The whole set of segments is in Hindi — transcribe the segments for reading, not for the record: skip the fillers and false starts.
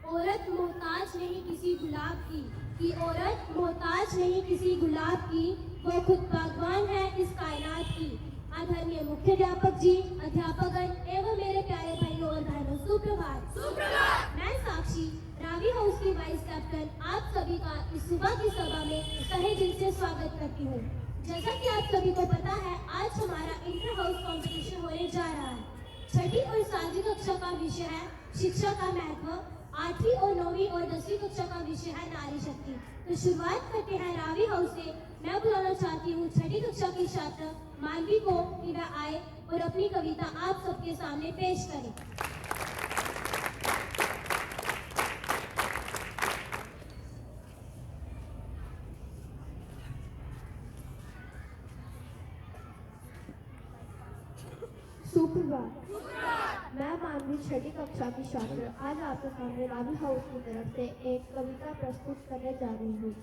औरत मोहताज नहीं किसी गुलाब की, कि औरत मोहताज नहीं किसी गुलाब की, वो खुद बागवान है इस कायनात की। आदरणीय मुख्याध्यापक जी, अध्यापकगण एवं मेरे प्यारे भाइयों और बहनों, सुप्रभात। सुप्रभात। मैं साक्षी, रावी हाउस की वाइस कैप्टन, आप सभी का इस सुबह की सभा में तहे दिल से स्वागत करती हूँ। जैसा कि आप सभी को पता है, आज हमारा इंटर हाउस कॉम्पिटिशन होने जा रहा है। छठी और 7वीं कक्षा का विषय है शिक्षा का महत्व, 8वीं और 9वीं और 10वीं कक्षा का विषय है नारी शक्ति। तो शुरुआत करते हैं रावी हाउस से। मैं बुलाना चाहती हूँ छठी कक्षा की छात्र मानवी को कि वह आए और अपनी कविता आप सबके सामने पेश करे। सुप्रभात। मैं मानवी छठी कक्षा की छात्र आज आपके सामने रावी हाउस की तरफ से एक कविता प्रस्तुत करने जा रही हूँ।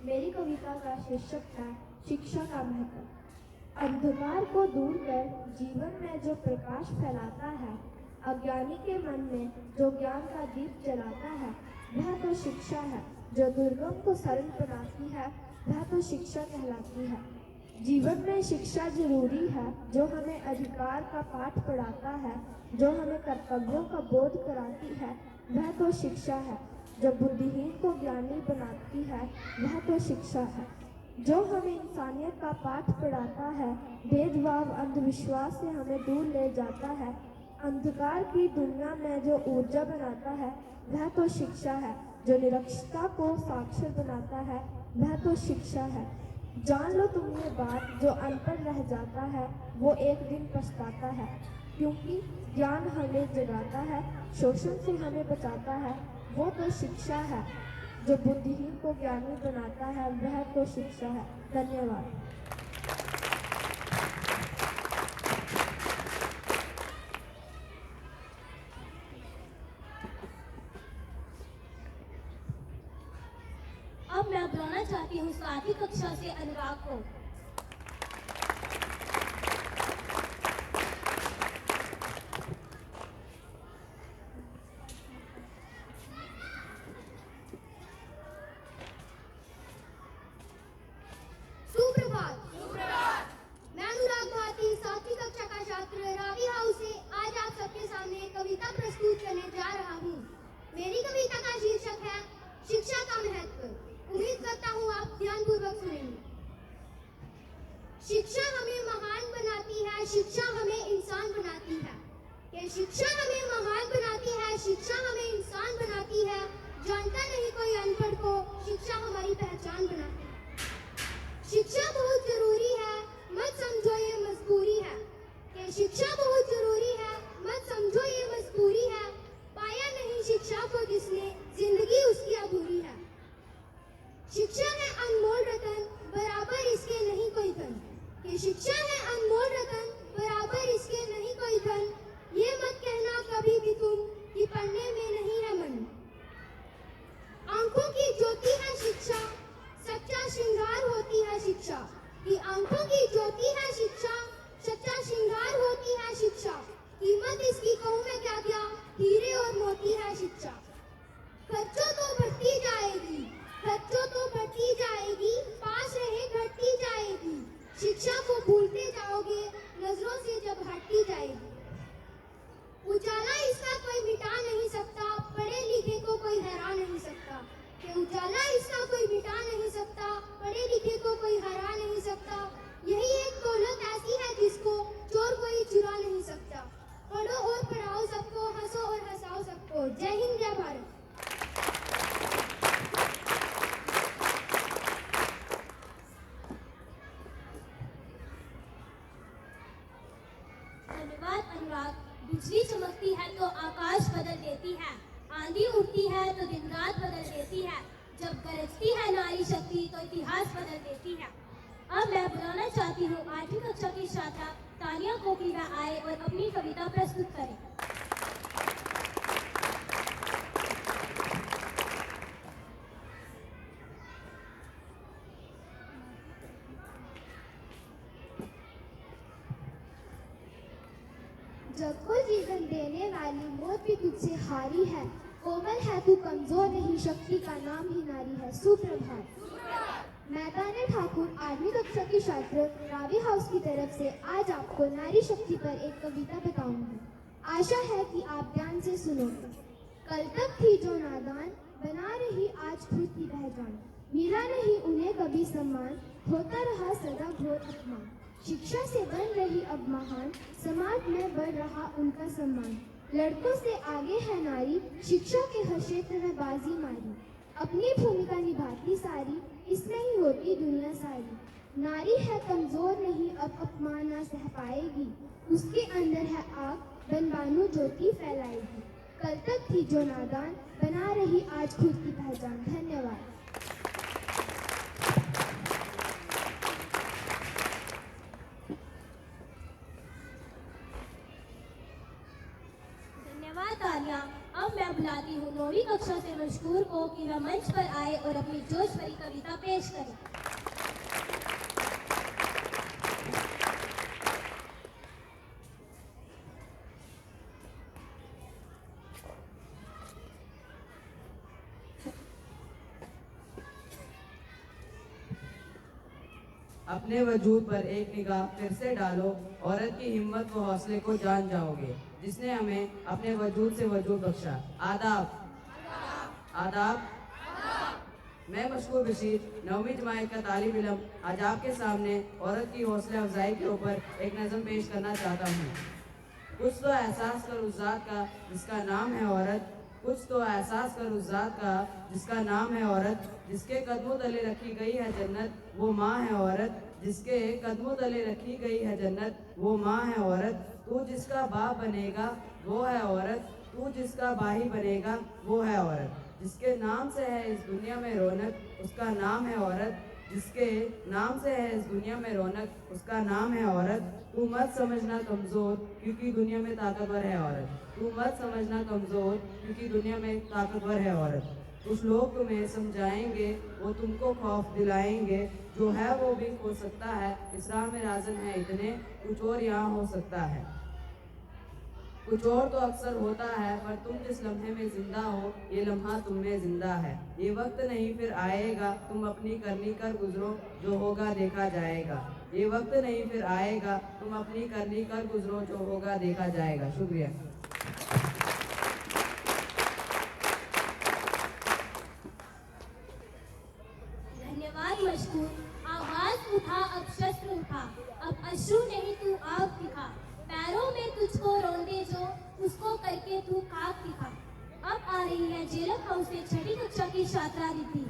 मेरी कविता का शीर्षक है शिक्षा का महत्व। अंधकार को दूर कर जीवन में जो प्रकाश फैलाता है, अज्ञानी के मन में जो ज्ञान का दीप जलाता है, वह तो शिक्षा है। जो दुर्गम को सरल बनाती है, वह तो शिक्षा कहलाती है। जीवन में शिक्षा जरूरी है, जो हमें अधिकार का पाठ पढ़ाता है, जो हमें कर्तव्यों का बोध कराती है, वह तो शिक्षा है। जो बुद्धिहीन को ज्ञानी बनाती है, वह तो शिक्षा है। जो हमें इंसानियत का पाठ पढ़ाता है, भेदभाव अंधविश्वास से हमें दूर ले जाता है, अंधकार की दुनिया में जो ऊर्जा बनाता है, वह तो शिक्षा है। जो निरक्षरता को साक्षर बनाता है, वह तो शिक्षा है। जान लो तुम ये बात, जो अनपढ़ रह जाता है वो एक दिन पछताता है, क्योंकि ज्ञान हमें जगाता है, शोषण से हमें बचाता है, वो तो शिक्षा है। जो बुद्धिहीन को ज्ञानी बनाता है, वह तो शिक्षा है। धन्यवाद। अब मैं बुलाना चाहती हूँ 7वीं कक्षा से अनुराग को। सुप्रभात। मैं अनुराग भारती 7वीं कक्षा का छात्र रावी हाउस से आज आप सबके सामने कविता प्रस्तुत करने जा रहा हूँ। मेरी कविता का शीर्षक है शिक्षा का महत्व। उम्मीद करता हूँ आप ध्यानपूर्वक सुनेंगे। शिक्षा हमें महान बनाती है, शिक्षा हमें इंसान बनाती है। ये शिक्षा हमें महान बनाती है, शिक्षा हमें इंसान बनाती है। जानता नहीं कोई अनपढ़ को, शिक्षा हमारी पहचान बनाती है। शिक्षा बहुत जरूरी है, मत समझो ये मजबूरी है। ये शिक्षा बहुत जरूरी है, मत समझो ये मजबूरी है। पाया नहीं शिक्षा को जिसने, जिंदगी उसकी अधूरी है। शिक्षा है अनमोल रतन, बराबर इसके नहीं कोई धन। ये शिक्षा है अनमोल रतन, बराबर इसके नहीं कोई धन। ये मत कहना कभी भी तुम कि पढ़ने में नहीं है मन। आंखों की ज्योति है शिक्षा, सच्चा श्रृंगार होती है शिक्षा। कि आंखों की ज्योति है शिक्षा, सच्चा श्रृंगार होती है शिक्षा। कीमत इसकी कहूँ मैं क्या क्या, हीरे और मोती है शिक्षा। खर्चों तो बढ़ती जाएगी, खर्चों तो बढ़ती जाएगी, पास रहे घटती जाएगी। शिक्षा को भूलते जाओगे, नजरों से जब हटती जाएगी। उजाला इसका कोई मिटा नहीं सकता, पढ़े लिखे को कोई हरा नहीं सकता। कि उजाला इसका कोई मिटा नहीं सकता, पढ़े लिखे को कोई हरा नहीं सकता। यही एक दौलत ऐसी है जिसको चोर कोई चुरा नहीं सकता। पढ़ो और पढ़ाओ सबको, हंसो और हंसाओ सबको। जय हिंद, जय भारत। धन्यवाद अनुराग। बिजली चमकती है तो आकाश बदल देती है, आंधी उठती है तो दिन रात बदल देती है। जब गरजती है नारी शक्ति तो इतिहास बदल देती है। अब मैं बुलाना चाहती हूँ 8वीं कक्षा की छात्रा तानिया को कि वह आए और अपनी कविता प्रस्तुत करे। जब को जीवन देने वाली मौत भी तुझसे हारी है, कोमल है तू कमजोर नहीं, शक्ति का नाम ही नारी है। सुप्रभात। मैदान ठाकुर आठवीं कक्षा की छात्र रावी हाउस की तरफ से आज आपको नारी शक्ति पर एक कविता बताऊंगी। आशा है कि आप ध्यान से सुनोगे। कल तक थी जो नादान, बना रही आज खुद की पहचान। मिला नहीं उन्हें कभी सम्मान, होता रहा सदा घोर अपमान। शिक्षा से बन रही अब महान, समाज में बढ़ रहा उनका सम्मान। लड़कों से आगे है नारी, शिक्षा के हर क्षेत्र में बाजी मारी। अपनी भूमिका निभाती सारी, इसमें ही होती दुनिया सारी। नारी है कमजोर नहीं, अब अपमान ना सह पाएगी। उसके अंदर है आग, बनबानू ज्योति फैलाएगी। कल तक थी जो नादान, बना रही आज खुद की पहचान। धन्यवाद। धन्यवाद तानिया। अब मैं बुलाती हूँ 9वीं कक्षा से मशहूर को कि वह मंच पर आए और अपनी जोश भरी कविता पेश करें। अपने वजूद पर एक निगाह फिर से डालो, औरत की हिम्मत व हौसले को जान जाओगे, जिसने हमें अपने वजूद से वजूद बख्शा। आदाब। आदाब। मैं मशहूर बशीर 9वीं जमात का तालिब इल्म आज आपके सामने औरत की हौसला अफजाई के ऊपर एक नज़म पेश करना चाहता हूँ। कुछ तो एहसास कर उस ज़ात का जिसका नाम है औरत, कुछ तो एहसास कर उस ज़ात का जिसका नाम है औरत। जिसके कदमों तले रखी गई है जन्नत, वो माँ है औरत। जिसके कदमों तले रखी गई है जन्नत, वो माँ है औरत। तू जिसका बाप बनेगा वो है औरत, तू जिसका भाई बनेगा वो है औरत। जिसके नाम से है इस दुनिया में रौनक, उसका नाम है औरत। जिसके नाम से है इस दुनिया में रौनक, उसका नाम है औरत। तू मत समझना कमज़ोर, क्योंकि दुनिया में ताकतवर है औरत। तू मत समझना कमज़ोर, क्योंकि दुनिया में ताकतवर है औरत। कुछ लोग तुम्हें समझाएंगे, वो तुमको खौफ दिलाएंगे। जो है वो भी हो सकता है, इस राह में राज़न है इतने, कुछ और यहाँ हो सकता है। कुछ और तो अक्सर होता है, पर तुम जिस लम्हे में जिंदा हो, ये लम्हा तुम में जिंदा है। ये वक्त नहीं फिर आएगा, तुम अपनी करनी कर गुजरो, जो होगा देखा जाएगा। ये वक्त नहीं फिर आएगा, तुम अपनी करनी कर गुजरो, जो होगा देखा जाएगा। शुक्रिया। धन्यवाद मशहूर। आवाज उठा अब शस्त्र उठा, अब अश्रु नहीं तू आग दिखा। पैरों में तुझको रोंदे जो, उसको करके तू खाक दिखा। अब आ रही है जेलम हाउस से 6वीं कक्षा की छात्रा रिद्धि।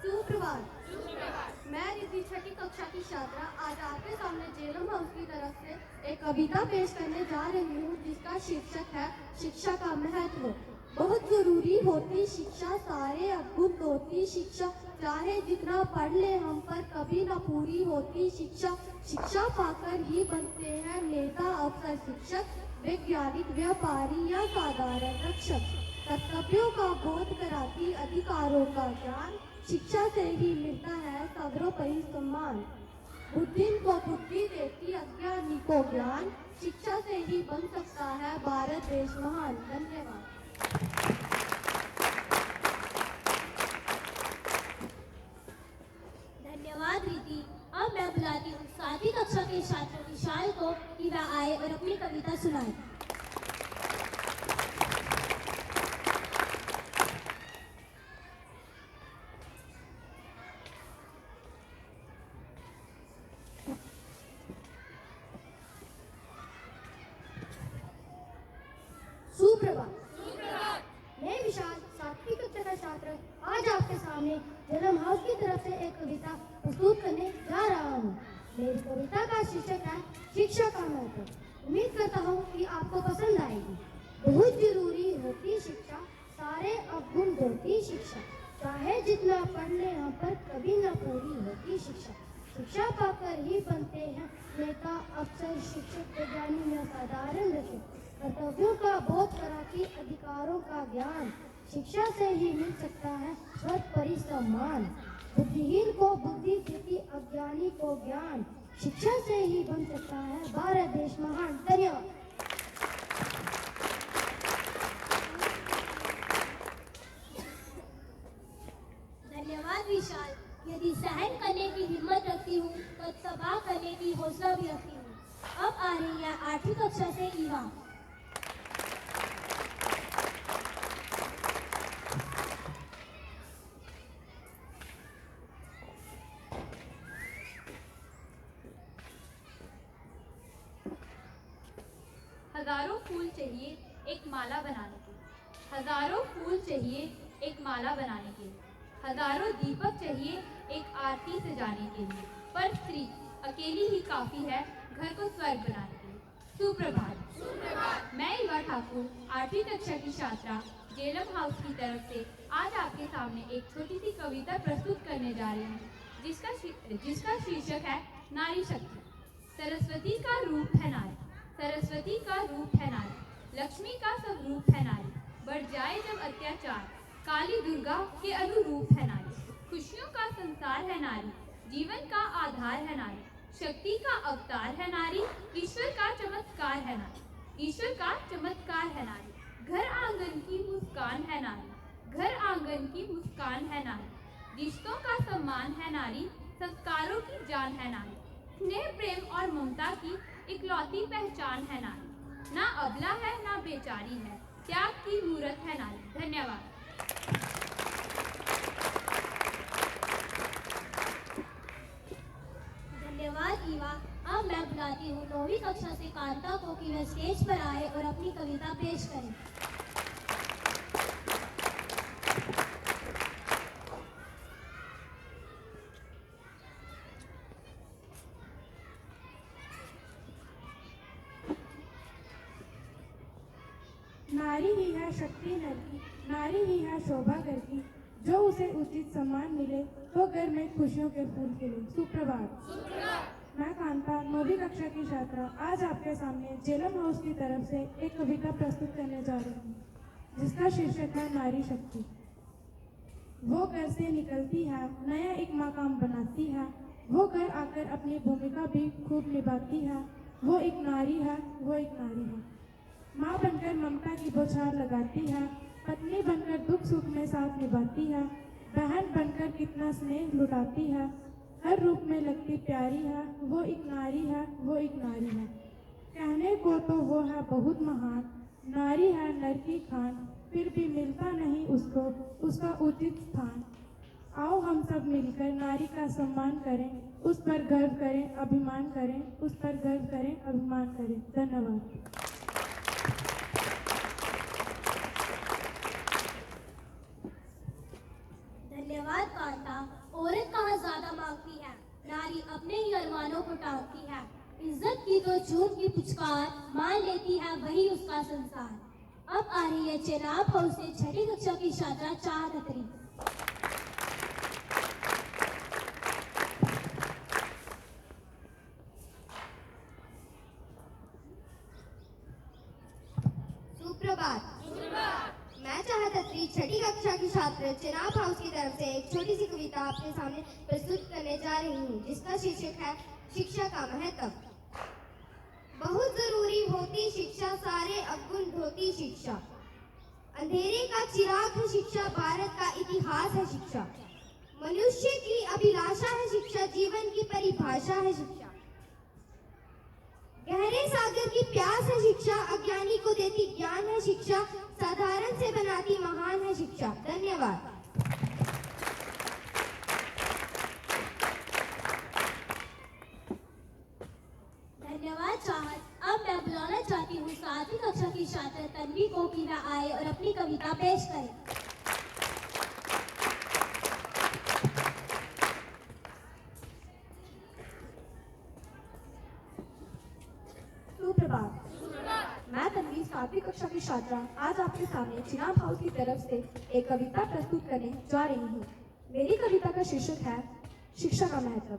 सुप्रभात। मैं रिद्धि 6ठी कक्षा की छात्रा आज आपके सामने जेलम हाउस की तरफ से एक कविता पेश करने जा रही हूँ, जिसका शीर्षक है शिक्षा का महत्व। बहुत जरूरी होती शिक्षा, सारे अद्भुत होती शिक्षा। चाहे जितना पढ़ ले हम पर कभी ना पूरी होती शिक्षा। शिक्षा पाकर ही बनते हैं नेता, अफसर, शिक्षक, वैज्ञानिक, व्यापारी या साधारण रक्षक। कर्तव्यों का बोध कराती, अधिकारों का ज्ञान, शिक्षा से ही मिलता है सर्वोपरि सम्मान। बुद्धि को बुद्धि देती, अज्ञानी को ज्ञान, शिक्षा से ही बन सकता है भारत देश महान। धन्यवाद। धन्यवाद रिद्धि। अब मैं बुलाती हूँ 7वीं कक्षा के छात्र विशाल को कि वह आए और अपनी कविता सुनाए। सुप्रभात। मैं विशाल 7वीं कक्षा का छात्र आज आपके सामने जेलम हाउस की तरफ से एक कविता प्रस्तुत करने जा रहा हूँ। मेरी कविता का शीर्षक है शिक्षा का महत्व। उम्मीद करता हूँ कि आपको पसंद आएगी। बहुत जरूरी होती शिक्षा, सारे अवगुण होती शिक्षा। चाहे जितना पढ़ ले हम पर कभी न पूरी होती शिक्षा। शिक्षा पाकर ही बनते हैं नेता, अफसर, शिक्षक, वैज्ञानिक या साधारण रक्षक। कर्तव्यों का बोध कराती, अधिकारों का ज्ञान, शिक्षा से ही मिल सकता है स्वर्ग परी सम्मान। बुद्धिहीन को बुद्धि देती अज्ञानी को ज्ञान। शिक्षा से ही बन सकता है भारत देश महान। धन्यवाद। धन्यवाद विशाल। यदि सहन करने की हिम्मत रखती हूँ तो तबाह करने की हौसला भी रखती हूँ। अब आ रही है 8वीं कक्षा से ईवा। हजारों फूल चाहिए एक माला बनाने के लिए। हजारों फूल चाहिए एक माला बनाने के लिए। हजारों दीपक चाहिए एक आरती सजाने के लिए। पर स्त्री अकेली ही काफी है घर को स्वर्ग बनाने के लिए। सुप्रभात। मैं ईवा ठाकुर 8वीं कक्षा की छात्रा जेलम हाउस की तरफ से आज आपके सामने एक छोटी सी कविता प्रस्तुत करने जा रही हूँ, जिसका शीर्षक है नारी शक्ति। सरस्वती का रूप है नारी। सरस्वती का रूप है नारी। लक्ष्मी का सब रूप है नारी। बढ़ जाए जब अत्याचार काली दुर्गा के अनुरूप है नारी। खुशियों का संसार है नारी। जीवन का आधार है नारी। शक्ति का अवतार है नारी। ईश्वर का चमत्कार है नारी। ईश्वर का चमत्कार है नारी। घर आंगन की मुस्कान है नारी। घर आंगन की मुस्कान है नारी। रिश्तों का सम्मान है नारी। संस्कारों की जान है नारी। स्नेह प्रेम और ममता की इकलौती पहचान है नारी। ना अबला है ना बेचारी है। त्याग की मूरत है नारी। धन्यवाद। धन्यवाद ईवा। अब मैं बुलाती हूँ 9वीं कक्षा से कांता को कि वह स्टेज पर आए और अपनी कविता पेश करें। नारी ही है शक्ति नर की, नारी ही है शोभा घर की। जो उसे उचित सम्मान मिले तो घर में खुशियों के फूल खिले। सुप्रभात। मैं कांता 9वीं कक्षा की छात्रा आज आपके सामने जेलम हाउस की तरफ से एक कविता प्रस्तुत करने जा रही हूँ, जिसका शीर्षक है नारी शक्ति। वो घर से निकलती है, नया एक मकाम बनाती है। वो घर आकर अपनी भूमिका भी खूब निभाती है। वो एक नारी है, वो एक नारी है। माँ बनकर ममता की बौछार लगाती है। पत्नी बनकर दुख सुख में साथ निभाती है। बहन बनकर कितना स्नेह लुटाती है। हर रूप में लगती प्यारी है। वो एक नारी है, वो एक नारी है। कहने को तो वो है बहुत महान, नारी है नर की खान। फिर भी मिलता नहीं उसको उसका उचित स्थान। आओ हम सब मिलकर नारी का सम्मान करें, उस पर गर्व करें, अभिमान करें, उस पर गर्व करें, अभिमान करें। धन्यवाद। धन्यवाद कांता। औरत कहाँ ज्यादा मांगती है, नारी अपने ही अरमानों को टांगती है। इज्जत की तो झूठ की पुचकार, मान लेती है वही उसका संसार। अब आ रही है चेनाब हाउस से 6ठी कक्षा की छात्रा चाहत अतरी। सुप्रभात। मैं चाहत अत्री 6ठी कक्षा की छात्र चेनाब हाउस की तरफ से एक छोटी सी कविता आपके सामने प्रस्तुत करने जा रही हूँ, जिसका शीर्षक है शिक्षा का महत्व। बहुत जरूरी होती शिक्षा, सारे अवगुण धोती शिक्षा। अंधेरे का चिराग है शिक्षा, भारत का इतिहास है शिक्षा। मनुष्य की अभिलाषा है शिक्षा, जीवन की परिभाषा है शिक्षा। गहरे सागर की प्यास है शिक्षा, अज्ञानी को देती ज्ञान है शिक्षा। साधारण से बनाती महान है शिक्षा। धन्यवाद। धन्यवाद चाहत। अब मैं बुलाना चाहती हूँ 7वीं कक्षा की छात्र तन्वी को कि वह आए और अपनी कविता पेश करे। सुप्रभात। मैं तन्वी 7वीं कक्षा की छात्रा आज आपके सामने चेनाब हाउस की तरफ से एक कविता प्रस्तुत करने जा रही हूँ। मेरी कविता का शीर्षक है शिक्षा का महत्व।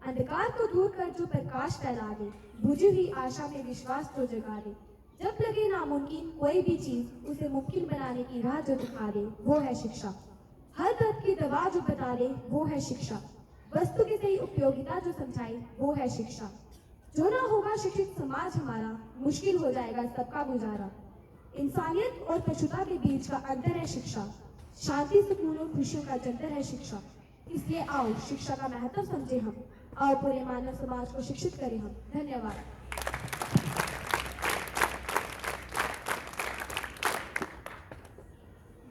अंधकार को दूर कर जो प्रकाश फैला दे, बुझी हुई आशा में विश्वास को जगा दे। जब लगे नामुमकिन कोई भी चीज, उसे मुमकिन बनाने की राह जो दिखा दे वो है शिक्षा। हर दर्द की दवा जो बता दे वो है शिक्षा। वस्तु की सही उपयोगिता जो समझाए वो है शिक्षा। जो ना होगा शिक्षित समाज हमारा, मुश्किल हो जाएगा सबका गुजारा। इंसानियत और पशुता के बीच का अंतर है शिक्षा। शांति, सुकून और खुशियों का जंतर है शिक्षा। इसलिए आओ शिक्षा का महत्व समझे हम, आओ पूरे मानव समाज को शिक्षित करें हम। धन्यवाद।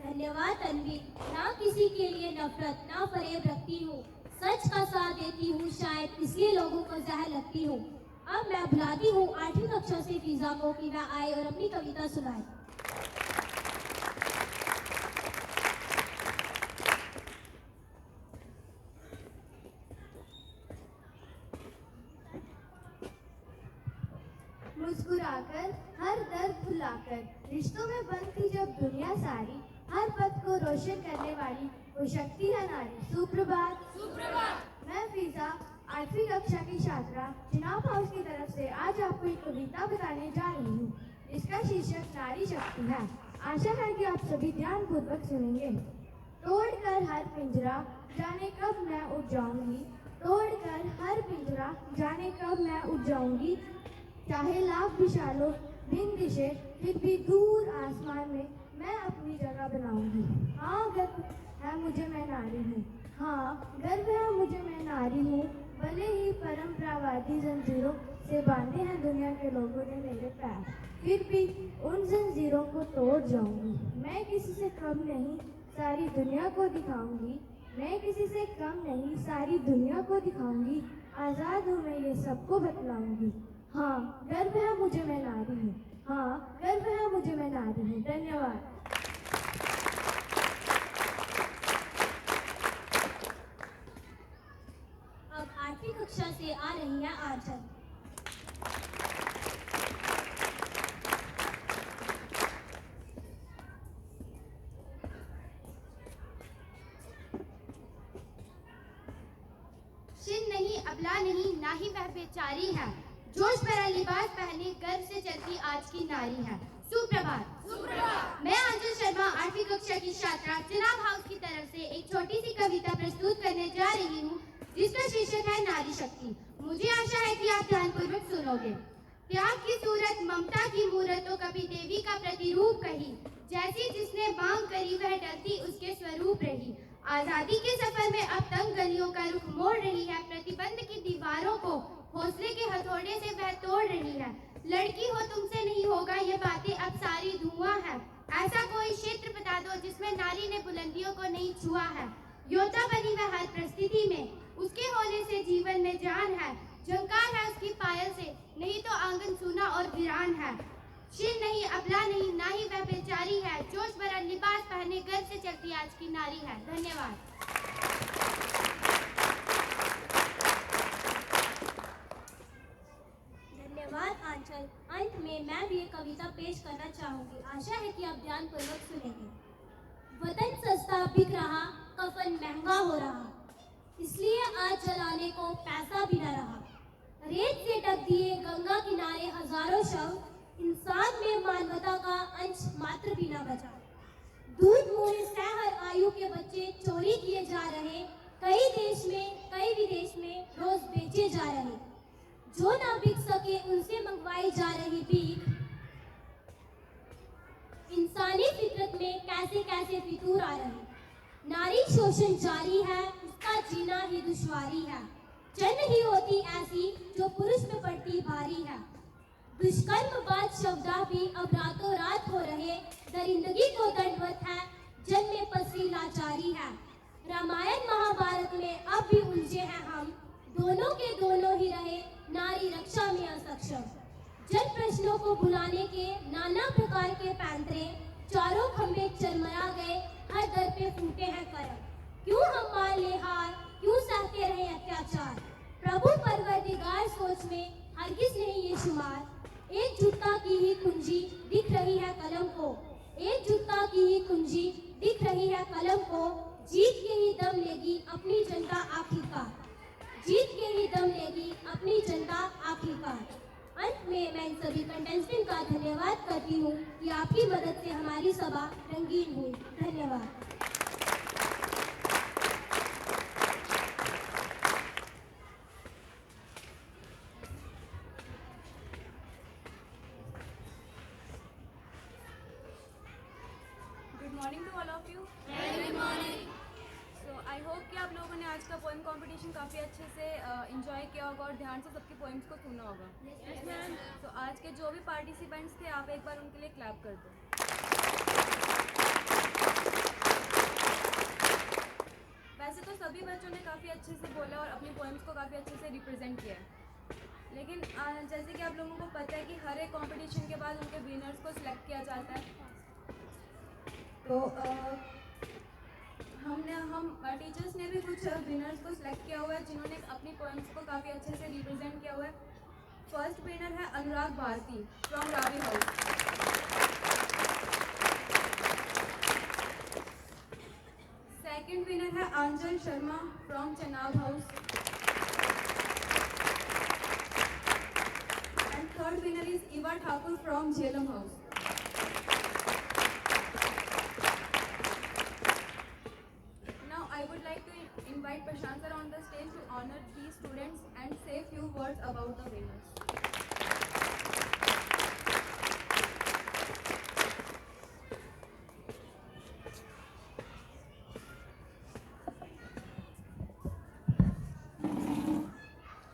धन्यवाद तन्वी। ना किसी के लिए नफरत ना फरेब रखती हूँ, सच का साथ देती हूँ, शायद इसलिए लोगों को जहर लगती हूँ। अब मैं बुलाती हूँ 8वीं कक्षा से फिजा को कि वह आए और अपनी कविता सुनाए। मुस्कुराकर हर दर्द भुलाकर रिश्तों में बनती जब दुनिया सारी, हर पथ को रोशन करने वाली वो शक्ति है नारी। सुप्रभात। सुप्रभात। मैं फिजा 8वीं कक्षा की छात्रा चिनाब हाउस की तरफ से आज आपको एक कविता बताने जा रही हूँ, जिसका शीर्षक नारी शक्ति है। आशा है कि आप सभी ध्यानपूर्वक सुनेंगे। तोड़कर हर पिंजरा जाने कब मैं उठ जाऊंगी, तोड़कर हर पिंजरा जाने कब मैं उठ जाऊंगी। चाहे लाख विशालों बिन दिशे, फिर भी दूर आसमान में मैं अपनी जगह बनाऊंगी। हाँ गर्व है मुझे मैं नारी हूँ, हाँ गर्व है मुझे मैं नारी हूँ। भले ही परंपरावादी जंजीरों से बांधे हैं दुनिया के लोगों ने मेरे पैर, फिर भी उन जंजीरों को तोड़ जाऊंगी। मैं किसी से कम नहीं, सारी दुनिया को दिखाऊंगी। मैं किसी से कम नहीं, सारी दुनिया को दिखाऊंगी। आज़ाद हूँ मैं, ये सबको बतलाऊंगी। हाँ गर्व है मुझे मैं नारी हूँ, हाँ गर्व है मुझे मैं नारी हूँ। धन्यवाद। अब 8वीं कक्षा से आ रही है आंचल। शिन नहीं, अबला नहीं, ना ही वह बेचारी है, जोश भरा लिबास पहने गर्व से चलती आज की नारी है। सुप्रभात। सुप्रभात। मैं आंचल शर्मा 8वीं कक्षा की छात्रा चिनाब हाउस की तरफ से एक छोटी सी कविता प्रस्तुत करने जा रही हूँ, जिसका शीर्षक है नारी शक्ति। मुझे आशा है कि आप ध्यानपूर्वक सुनोगे। त्याग की सूरत, ममता की मूरत तो कभी देवी का प्रतिरूप कही, जैसी जिसने मांग करी वह डरती उसके स्वरूप रही। आजादी के सफर में अब तंग गलियों का रुख मोड़ रही है, प्रतिबंध की दीवारों को हौसले के हथौड़े से वह तोड़ रही है। लड़की हो तुमसे नहीं होगा ये बातें अब सारी धुआं है। ऐसा कोई क्षेत्र बता दो जिसमें नारी ने बुलंदियों को नहीं छुआ है। योद्धा बनी वह हर परिस्थिति में, उसके होने से जीवन में जान है। झंकार है उसकी पायल से, नहीं तो आंगन सूना और वीरान है। शिन नहीं, अबला नहीं, ना ही वह बेचारी है, जोश भरा लिबास पहने गर्व से चलती आज की नारी है। धन्यवाद। धन्यवाद आंचल। अंत में मैं भी एक कविता पेश करना चाहूंगी। आशा है कि आप ध्यानपूर्वक सुनेंगे। वतन सस्ता बिक रहा, कफन महंगा हो रहा, इसलिए आज जलाने को पैसा भी न रहा। रेत से ढक दिए गंगा किनारे हजारों शव, इंसान में मानवता का अंश मात्र भी न बचा। दूध मुंह से हर आयु के बच्चे चोरी किए जा रहे, कई देश में कई विदेश में रोज बेचे जा रहे। जो ना बिक सके उनसे मंगवाई जा रही भीख, इंसानी फितरत में कैसे कैसे फितूर आ रहे। नारी शोषण जारी है, उसका जीना ही दुश्वारी है। जन्म ही होती ऐसी जो पुरुष में पड़ती भारी है। दुष्कर्म बाद शवदाह भी अब रातों रात हो रहे, दरिंदगी को दंडवत है, जन्म में पसरी लाचारी है। रामायण महाभारत में अब भी उलझे हैं हम, दोनों के दोनों ही रहे नारी रक्षा में असक्षम। जन प्रश्नों को भुलाने के नाना प्रकार के पैंतरे, चारों खंभे चरमरा गए, हर दर पे फूटे हैं करम। क्यों हम मान ले हार, क्यों सहते रहे अत्याचार। प्रभु परवरदिगार सोच में हरगिज नहीं ये शुमार। एकजुटता की ही कुंजी दिख रही है कलम को, एकजुटता की ही कुंजी दिख रही है कलम को। जीत के ही दम लेगी अपनी जनता आखिरकार, जीत के ही दम लेगी अपनी जनता आखिरकार। अंत में मैं इन सभी कंटेस्टेंट का धन्यवाद करती हूँ कि आपकी मदद से हमारी सभा रंगीन हुई। धन्यवाद। Good morning to all of you. Very morning. So I hope कि आप लोगों ने आज का पोएम कंपटीशन काफ़ी अच्छे से एंजॉय किया होगा और ध्यान से सबकी पोएम्स को सुना होगा। Yes ma'am. तो आज के जो भी पार्टिसिपेंट्स थे आप एक बार उनके लिए क्लैप कर दो। वैसे तो सभी बच्चों ने काफ़ी अच्छे से बोला और अपनी पोएम्स को काफ़ी अच्छे से रिप्रेजेंट किया है, लेकिन जैसे कि आप लोगों को पता है कि हर एक कंपटीशन के बाद उनके विनर्स को सिलेक्ट किया जाता है। तो हम टीचर्स ने भी कुछ विनर्स को सिलेक्ट किया हुआ है जिन्होंने अपनी पोएम्स को काफ़ी अच्छे से रिप्रेजेंट किया हुआ है। फर्स्ट विनर है Anurag Bharti from Ravi house. Second winner है Aanchal Sharma from Chenab house. And third winner is Eva Thakur from Jhelum house. I would like to invite Prashant sir on the stage to honor these students and say few words about the winners.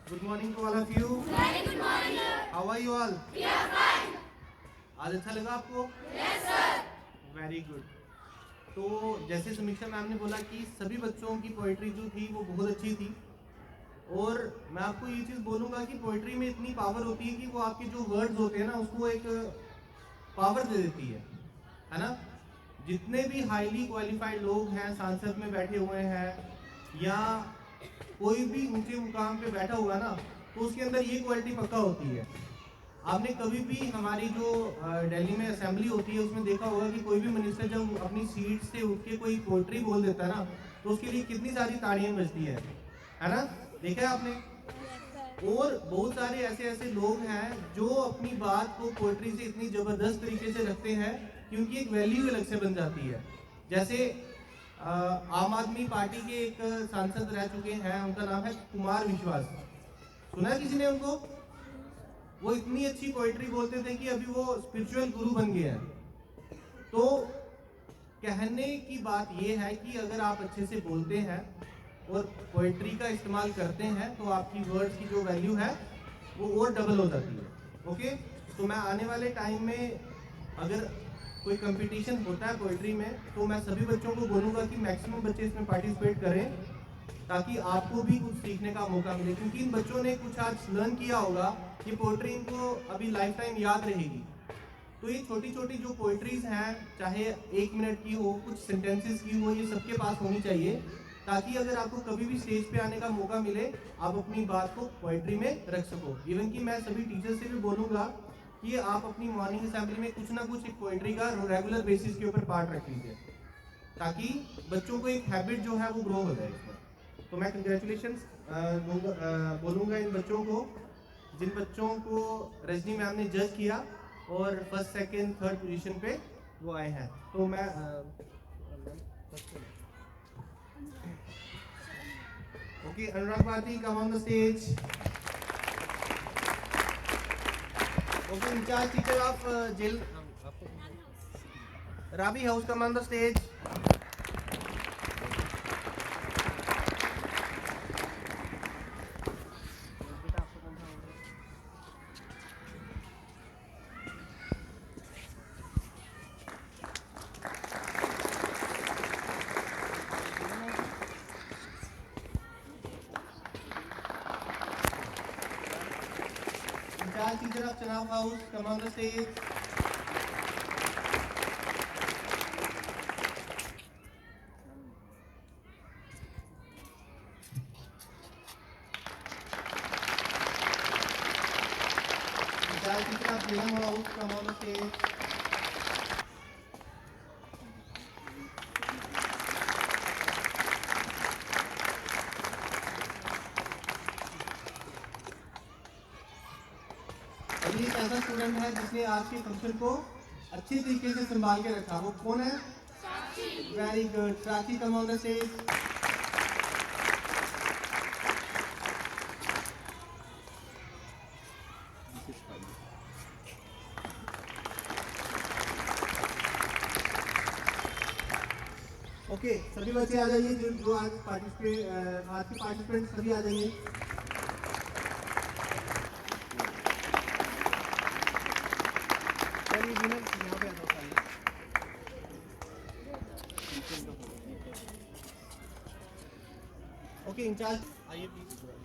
Good morning to all of you. Very good morning, sir. How are you all? We are fine. आज अच्छा लगा आपको? Yes, sir. Very good. तो जैसे समीक्षा मैम ने बोला कि सभी बच्चों की पोइट्री जो थी वो बहुत अच्छी थी, और मैं आपको ये चीज़ बोलूँगा कि पोइट्री में इतनी पावर होती है कि वो आपके जो वर्ड्स होते हैं ना उसको एक पावर दे देती है ना। जितने भी हाईली क्वालिफाइड लोग हैं सांसद में बैठे हुए हैं या कोई भी ऊंचे मुकाम पे बैठा हुआ ना, तो उसके अंदर ये क्वालिटी पक्का होती है। आपने कभी भी हमारी जो दिल्ली में असेंबली होती है उसमें देखा होगा कि कोई भी मिनिस्टर जब अपनी सीट से उठ के कोई पोइट्री बोल देता है ना, तो उसके लिए कितनी सारी ताड़ियां बजती है ना। देखा है आपने? और बहुत सारे ऐसे लोग हैं जो अपनी बात को पोइट्री से इतनी ज़बरदस्त तरीके से रखते हैं कि उनकी एक वैल्यू अलग से बन जाती है। जैसे आम आदमी पार्टी के एक सांसद रह चुके हैं, उनका नाम है कुमार विश्वास। सुना है किसी ने उनको? वो इतनी अच्छी पोइट्री बोलते थे कि अभी वो स्पिरिचुअल गुरु बन गए हैं। तो कहने की बात ये है कि अगर आप अच्छे से बोलते हैं और पोइट्री का इस्तेमाल करते हैं तो आपकी वर्ड्स की जो वैल्यू है वो और डबल हो जाती है। ओके, तो मैं आने वाले टाइम में अगर कोई कंपटीशन होता है पोइट्री में तो मैं सभी बच्चों को बोलूँगा कि मैक्सिमम बच्चे इसमें पार्टिसिपेट करें ताकि आपको भी कुछ सीखने का मौका मिले, क्योंकि इन बच्चों ने कुछ आज लर्न किया होगा, ये पोइट्री इनको अभी लाइफ टाइम याद रहेगी। तो ये छोटी छोटी जो पोइट्रीज हैं, चाहे 1 मिनट की हो, कुछ सेंटेंसेस की हो, ये सबके पास होनी चाहिए ताकि अगर आपको कभी भी स्टेज पे आने का मौका मिले आप अपनी बात को पोइट्री में रख सको। इवन कि मैं सभी टीचर से भी बोलूँगा कि आप अपनी मॉर्निंग असेंबली में कुछ ना कुछ एक पोइट्री का रेगुलर बेसिस के ऊपर पार्ट रख लीजिए ताकि बच्चों को एक हैबिट जो है वो ग्रो हो जाए इसमें। तो मैं कंग्रेचुलेशंस बोलूँगा इन बच्चों को, जिन बच्चों को रजनी मैम ने जज किया और फर्स्ट सेकंड थर्ड पोजीशन पे वो आए हैं। तो मैं okay, Anurag Bharti come on the stage. Okay, in charge teacher of जेल Ravi house come on the stage. Teacher of Chenab House, come on the stage. Teacher of Jhelum House, come on the stage. अभी एक ऐसा स्टूडेंट है जिसने आज के फंक्शन को अच्छे तरीके से संभाल के रखा, वो कौन है? Very good. Sakshi, come on the stage. Okay, सभी बच्चे आ जाइए जो आज के पार्टिसिपेंट सभी आ जाइए। ओके, इंचार्ज आइए प्लीज।